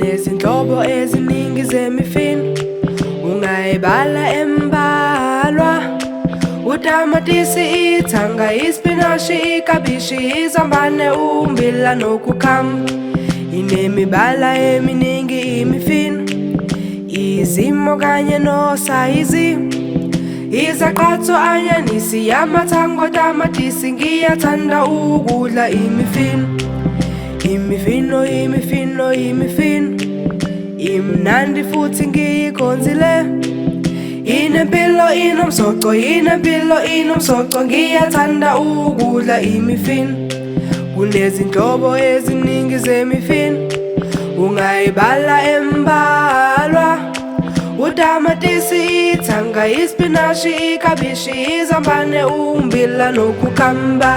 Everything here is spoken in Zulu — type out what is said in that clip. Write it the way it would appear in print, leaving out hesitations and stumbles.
Kunezinhlobo eziningi zemifino ungayibala embalwa. Utamatisi, ithanga, ispinashi, iklabishi, izambane, ummbila nokukhamba. Inemibala eminingi imifino, izimo kanye nosayizi. Izaqatho, anyanisi, amathango, tamatisi, ngiyathanda ukudla imifino. Imifino, imifino, imifino, imnandi futhi ngiyikhonzile. Inempilo, inomsoco, inempilo, inomsoco, ngiyathanda ukudla imifino. Kunezinhlobo eziningi zemifino ungayibala embalwa. Utamatisi, ithanga, ispinashi, iklabishi, izambane, ummbila nokukhamba.